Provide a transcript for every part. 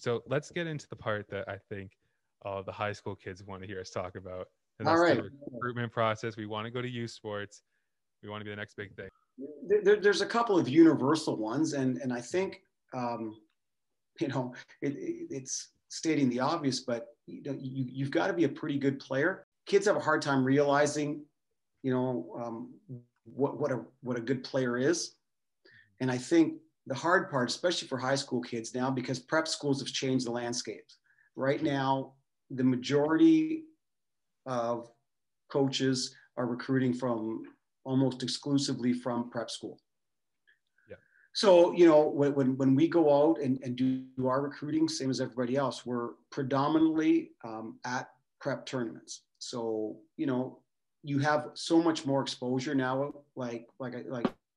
So let's get into the part that I think the high school kids want to hear us talk about. And All that's right. the recruitment process. We want to go to youth sports. We want to be the next big thing. There's a couple of universal ones, and I think you know it's stating the obvious, but you've got to be a pretty good player. Kids have a hard time realizing, what a good player is, and I think the hard part, especially for high school kids now, because prep schools have changed the landscape. Right now, the majority of coaches are recruiting from almost exclusively from prep school. Yeah. So, when we go out and do our recruiting, same as everybody else, we're predominantly at prep tournaments. So, you have so much more exposure now, like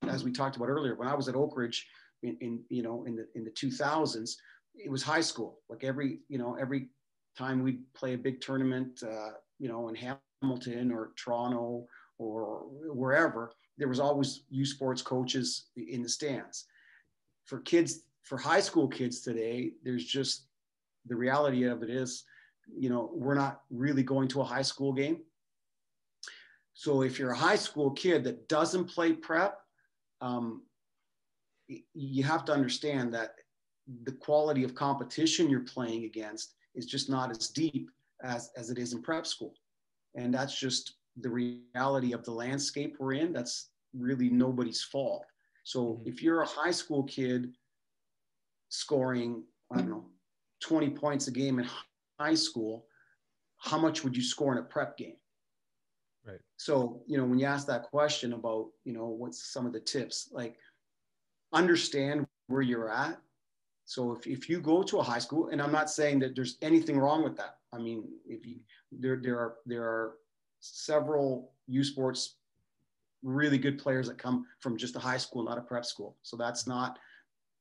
as we talked about earlier, when I was at Oak Ridge in the 2000s, it was high school. Like every time we'd play a big tournament, in Hamilton or Toronto or wherever, there was always youth sports coaches in the stands. For high school kids today, there's just, the reality of it is, we're not really going to a high school game. So if you're a high school kid that doesn't play prep, you have to understand that the quality of competition you're playing against is just not as deep as it is in prep school. And that's just the reality of the landscape we're in. That's really nobody's fault. So if you're a high school kid scoring, 20 points a game in high school, how much would you score in a prep game? Right. So, when you ask that question about, what's some of the tips, like understand where you're at. So if you go to a high school, and I'm not saying that there's anything wrong with that. I mean, there are several U Sports really good players that come from just a high school, not a prep school. So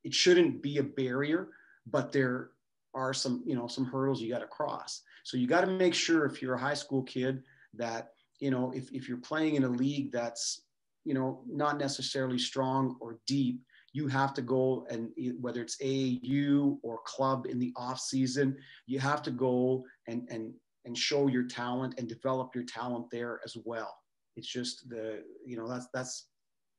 it shouldn't be a barrier, but there are some hurdles you got to cross. So you got to make sure, if you're a high school kid, that, if you're playing in a league that's, not necessarily strong or deep, you have to go, and whether it's AAU or club in the off season, you have to go and show your talent and develop your talent there as well. It's just that's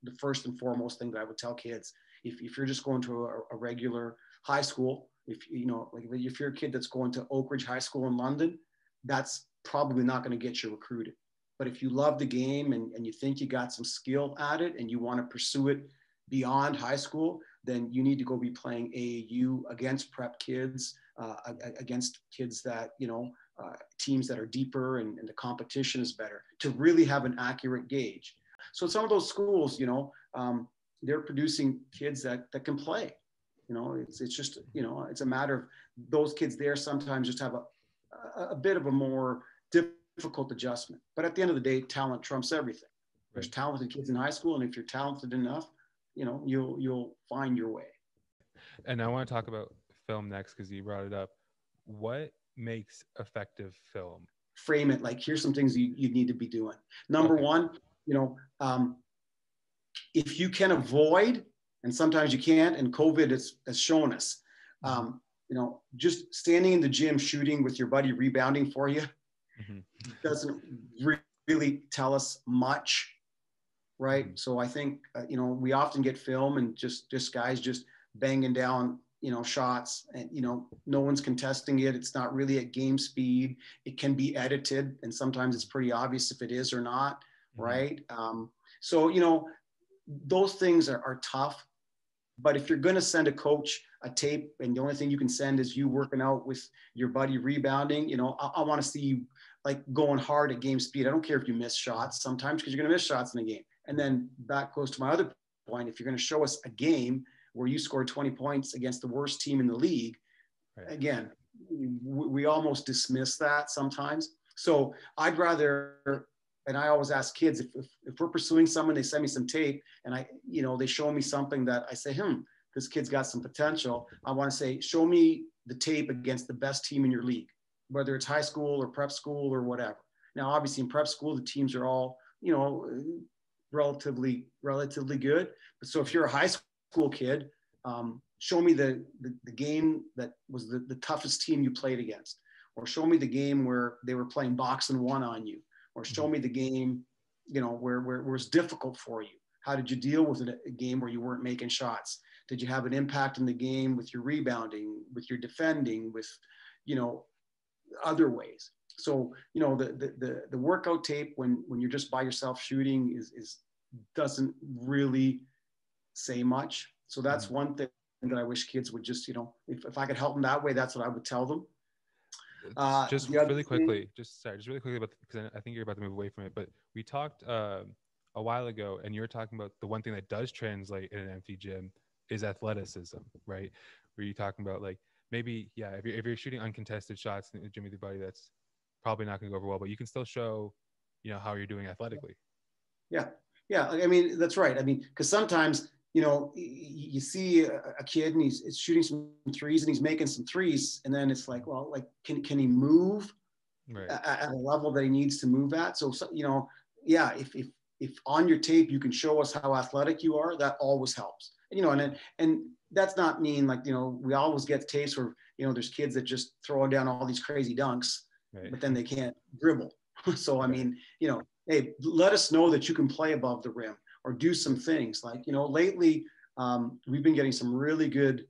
the first and foremost thing that I would tell kids. If you're just going to a regular high school, if you're a kid that's going to Oak Ridge High School in London, that's probably not going to get you recruited. But if you love the game and you think you got some skill at it and you want to pursue it beyond high school, then you need to go be playing AAU against prep kids, against kids that, teams that are deeper and the competition is better, to really have an accurate gauge. So some of those schools, they're producing kids that can play. It's just, it's a matter of those kids there sometimes just have a bit of a more difficult adjustment. But at the end of the day, talent trumps everything. There's talented kids in high school, and if you're talented enough, you'll find your way. And I want to talk about film next, because you brought it up. What makes effective film? Frame it like, here's some things you need to be doing. Number one, if you can avoid, and sometimes you can't, and COVID has shown us, just standing in the gym shooting with your buddy rebounding for you doesn't really tell us much. Right. So I think, we often get film and just guys just banging down, shots, and, no one's contesting it. It's not really at game speed. It can be edited, and sometimes it's pretty obvious if it is or not. Right. So, those things are tough. But if you're going to send a coach a tape and the only thing you can send is you working out with your buddy rebounding, I want to see you like going hard at game speed. I don't care if you miss shots sometimes, because you're going to miss shots in a game. And then that goes to my other point. If you're going to show us a game where you scored 20 points against the worst team in the league, again, we almost dismiss that sometimes. So I'd rather, and I always ask kids, if we're pursuing someone, they send me some tape and they show me something that I say, this kid's got some potential. I want to say, show me the tape against the best team in your league, whether it's high school or prep school or whatever. Now, obviously in prep school, the teams are all, relatively good. But so if you're a high school kid, show me the game that was the toughest team you played against, or show me the game where they were playing box and one on you, or show me the game, where it was difficult for you. How did you deal with a game where you weren't making shots? Did you have an impact in the game with your rebounding, with your defending, with, other ways? So, the workout tape when you're just by yourself shooting is doesn't really say much. So that's one thing that I wish kids would just, if I could help them that way, that's what I would tell them. Just really quickly about, because I think you're about to move away from it, but we talked a while ago, and you were talking about the one thing that does translate in an empty gym is athleticism, right? Where you're talking about, like, maybe, yeah, if you're shooting uncontested shots in the gym with your buddy, that's probably not going to go over well, but you can still show, how you're doing athletically. Yeah. I mean, that's right. I mean, because sometimes, you see a kid and he's shooting some threes and he's making some threes, and then it's like, well, like, can he move at a level that he needs to move at? So yeah, if on your tape you can show us how athletic you are, that always helps. And that's not mean, like, we always get tapes where, there's kids that just throw down all these crazy dunks, but then they can't dribble. So, I mean, hey, let us know that you can play above the rim or do some things. Like, lately we've been getting some really good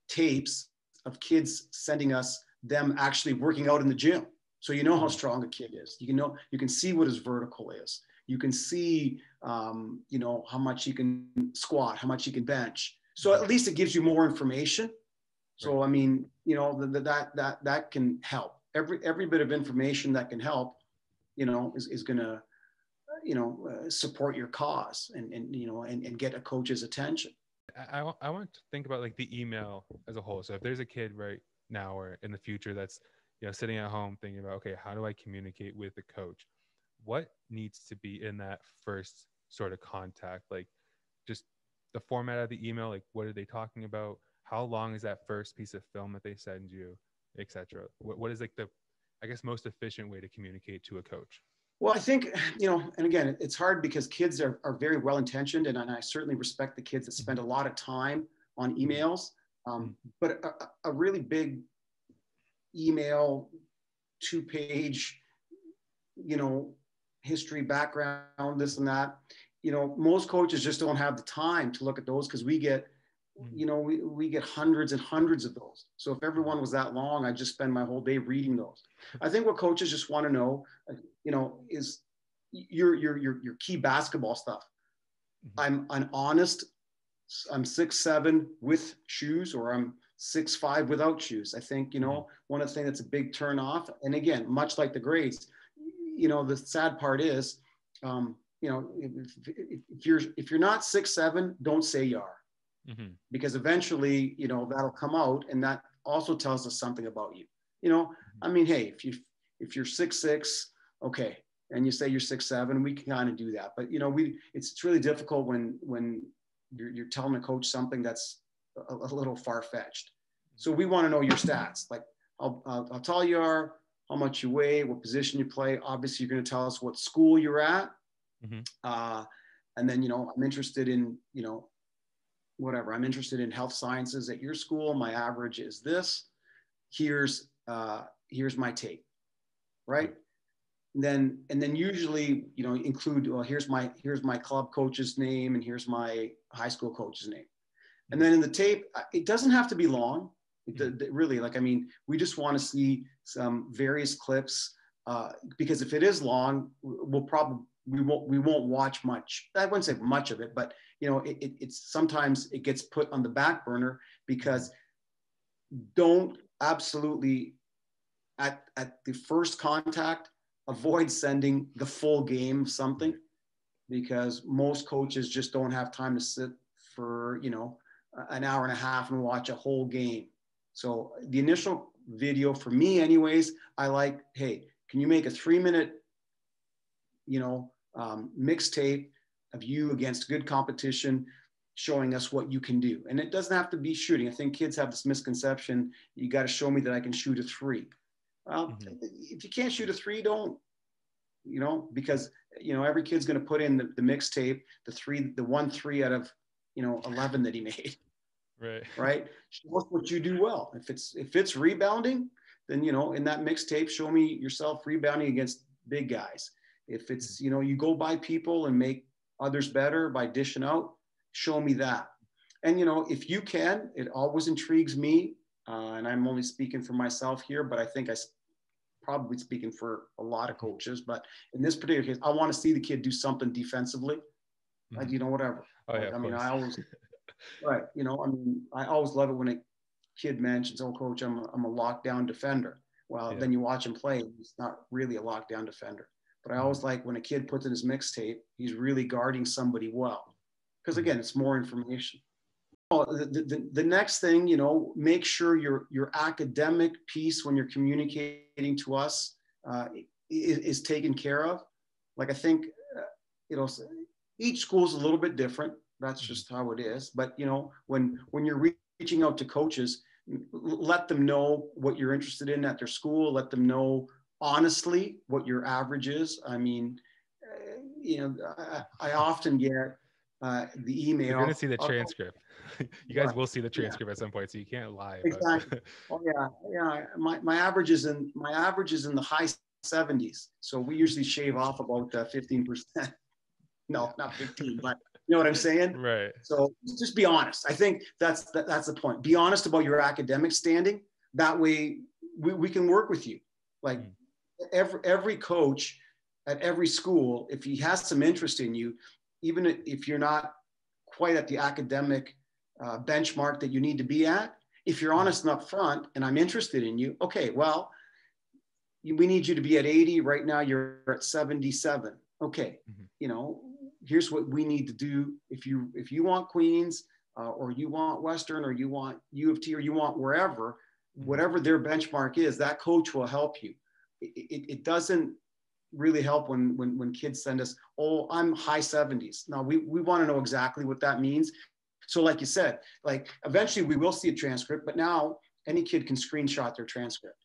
tapes of kids sending us them actually working out in the gym. So how strong a kid is. You can see what his vertical is. You can see, how much he can squat, how much he can bench. So at least it gives you more information. So, I mean, that can help. Every bit of information that can help, is going to, support your cause and get a coach's attention. I want to think about, like, the email as a whole. So if there's a kid right now or in the future that's, sitting at home thinking about, okay, how do I communicate with the coach? What needs to be in that first sort of contact? Like, just the format of the email, like, what are they talking about? How long is that first piece of film that they send you, etc.? What is, like, the, I guess, most efficient way to communicate to a coach? Well, I think, and again, it's hard because kids are very well-intentioned, and I certainly respect the kids that spend a lot of time on emails. But a really big email, 2-page, history, background, this and that, most coaches just don't have the time to look at those, because we get, we get hundreds and hundreds of those. So if everyone was that long, I'd just spend my whole day reading those. I think what coaches just want to know, is your key basketball stuff. I'm honest. I'm 6'7" with shoes, or I'm 6'5" without shoes. I think, one of the things that's a big turn off. And again, much like the grades, the sad part is, if you're not 6'7", don't say you are. Because eventually, that'll come out, and that also tells us something about you. I mean, hey, if you're 6'6", okay, and you say you're 6'7", we can kind of do that. But it's really difficult when you're telling a coach something that's a little far-fetched. So we want to know your stats, like how tall you are, how much you weigh, what position you play. Obviously, you're going to tell us what school you're at, and then I'm interested in whatever. I'm interested in health sciences at your school. My average is this. Here's my tape, right? And then usually, include, well, here's my club coach's name, and here's my high school coach's name. And then in the tape, it doesn't have to be long. Really, like, I mean, we just want to see some various clips, because if it is long, we won't watch much. I wouldn't say much of it, but it's sometimes it gets put on the back burner, because don't absolutely at the first contact avoid sending the full game of something, because most coaches just don't have time to sit for an hour and a half and watch a whole game. So the initial video, for me anyways, I like, hey, can you make a 3-minute mixtape of you against good competition, showing us what you can do? And it doesn't have to be shooting. I think kids have this misconception, you got to show me that I can shoot a 3. Well, if you can't shoot a 3, don't, because every kid's going to put in the mixtape, the 1 3 out of 11 that he made. Right. right? Show us what you do well. If it's rebounding, then, you know, in that mixtape, show me yourself rebounding against big guys. If it's, you know, you go by people and make others better by dishing out, show me that. And, you know, if you can, it always intrigues me. And I'm only speaking for myself here, but I think probably speaking for a lot of coaches, but in this particular case, I want to see the kid do something defensively, like, you know, whatever. Oh, like, yeah, I mean, course. I always, right. You know, I mean, I always love it when a kid mentions, oh, coach, I'm a lockdown defender. Well, Yeah. then you watch him play, he's not really a lockdown defender. But I always like when a kid puts in his mixtape, he's really guarding somebody well. Because again, it's more information. The next thing, you know, make sure your academic piece when you're communicating to us is taken care of. Like, I think, you know, each school is a little bit different. That's just how it is. But, you know, when you're reaching out to coaches, let them know what you're interested in at their school. Let them know honestly what your average is. I mean, you know, I often get the email. You're going to see the transcript. You guys right, will see the transcript at some point, so you can't lie. Exactly. Oh yeah. My average is in the high 70s. So we usually shave off about 15%. No, not 15, but you know what I'm saying? Right. So just be honest. I think that's the point. Be honest about your academic standing. That way we can work with you. Like every coach at every school, if he has some interest in you, even if you're not quite at the academic benchmark that you need to be at, if you're honest and upfront and I'm interested in you, okay, well, we need you to be at 80. Right now you're at 77. Okay, you know, here's what we need to do. If you want Queens or you want Western or you want U of T or you want wherever, whatever their benchmark is, that coach will help you. It doesn't really help when kids send us, oh, I'm high 70s. Now we want to know exactly what that means. So like you said, like eventually we will see a transcript, but now any kid can screenshot their transcript.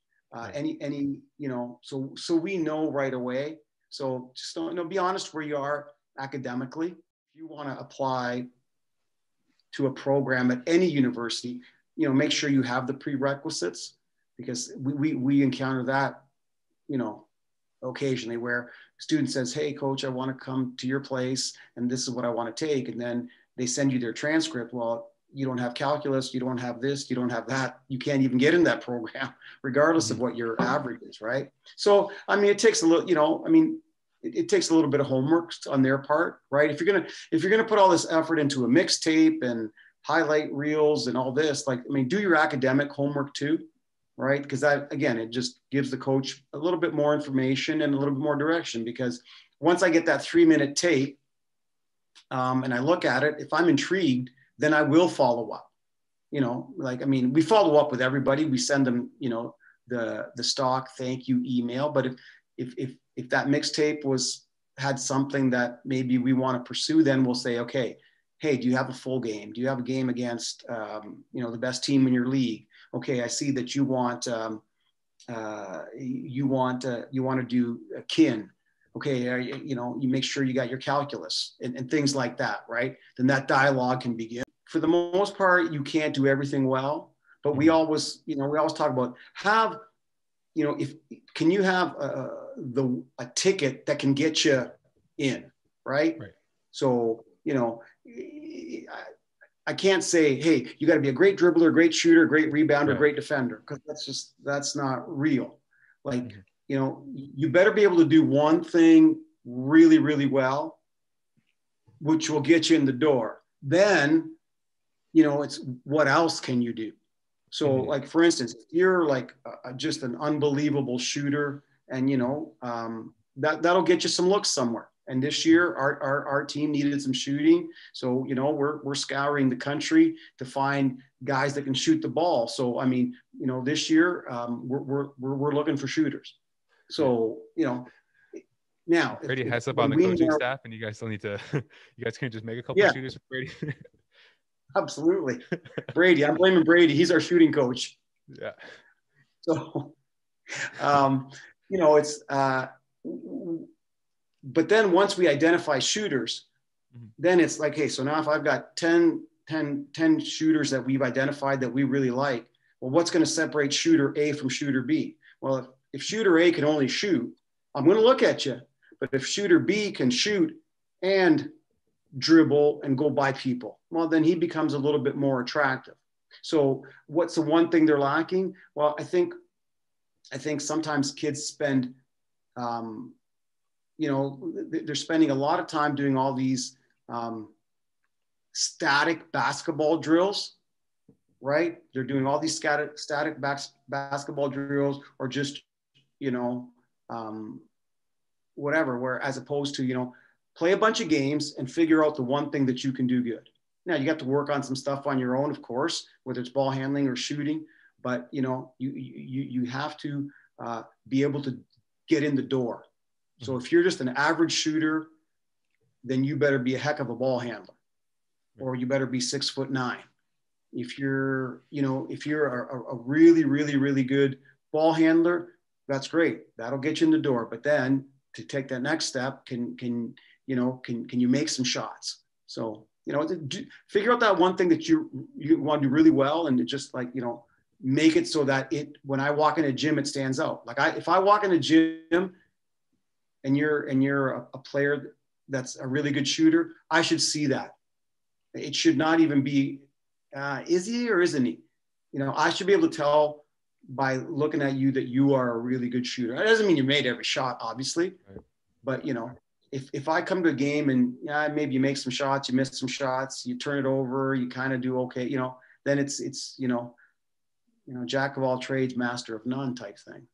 Any, you know, so we know right away. So just don't, be honest where you are academically. If you want to apply to a program at any university, you know, make sure you have the prerequisites, because we encounter that, you know, occasionally where a student says, hey coach, I want to come to your place and this is what I want to take. And then they send you their transcript. Well, you don't have calculus, you don't have this, you don't have that. You can't even get in that program, regardless of what your average is, right? So, I mean, it takes a little, you know, I mean, it takes a little bit of homework on their part, right? If you're gonna put all this effort into a mixtape and highlight reels and all this, like, I mean, do your academic homework too, right? Because that, again, it just gives the coach a little bit more information and a little bit more direction. Because once I get that 3-minute tape and I look at it, if I'm intrigued, then I will follow up. You know, like, I mean, we follow up with everybody. We send them, you know, the stock thank you email. But if that mixtape had something that maybe we want to pursue, then we'll say, okay, hey, do you have a full game? Do you have a game against, you know, the best team in your league? Okay, I see that you want to do a kin. Okay, you know, you make sure you got your calculus and things like that, right? Then that dialogue can begin. For the most part, you can't do everything well, but we always talk about you know, can you have a ticket that can get you in, right? So, you know, I can't say, hey, you got to be a great dribbler, great shooter, great rebounder, great defender, because that's not real. Like, you know, you better be able to do one thing really, really well, which will get you in the door. Then, you know, it's what else can you do? So like, for instance, if you're like just an unbelievable shooter and, you know, that'll get you some looks somewhere. And this year our team needed some shooting. So, you know, we're scouring the country to find guys that can shoot the ball. So, I mean, you know, this year we're looking for shooters. So, you know, now Brady heads up on the coaching staff and you guys still need to, you guys can't just make a couple of shooters for Brady. Absolutely. Brady, I'm blaming Brady. He's our shooting coach. Yeah. So, you know, it's, but then once we identify shooters, then it's like, hey, so now if I've got 10 10 shooters that we've identified that we really like. Well, what's going to separate shooter A from shooter B? Well, if shooter A can only shoot, I'm going to look at you. But if shooter B can shoot and dribble and go by people, well, then he becomes a little bit more attractive. So what's the one thing they're lacking? Well, I think sometimes kids spend, they're spending a lot of time doing all these static basketball drills, right? They're doing all these static basketball drills, or just, whatever, where as opposed to, play a bunch of games and figure out the one thing that you can do good. Now you got to work on some stuff on your own, of course, whether it's ball handling or shooting, but you have to be able to get in the door. So if you're just an average shooter, then you better be a heck of a ball handler, or you better be 6'9". If you're a really, really, really good ball handler, that's great. That'll get you in the door. But then to take that next step, can you make some shots? So, figure out that one thing that you want to do really well, and just make it so that when I walk in a gym, it stands out. Like if I walk in a gym and you're a player that's a really good shooter, I should see that. It should not even be, is he or isn't he? I should be able to tell by looking at you that you are a really good shooter. That doesn't mean you made every shot, obviously, right. But if I come to a game and maybe you make some shots, you miss some shots, you turn it over, you kind of do okay, then it's jack of all trades, master of none type thing.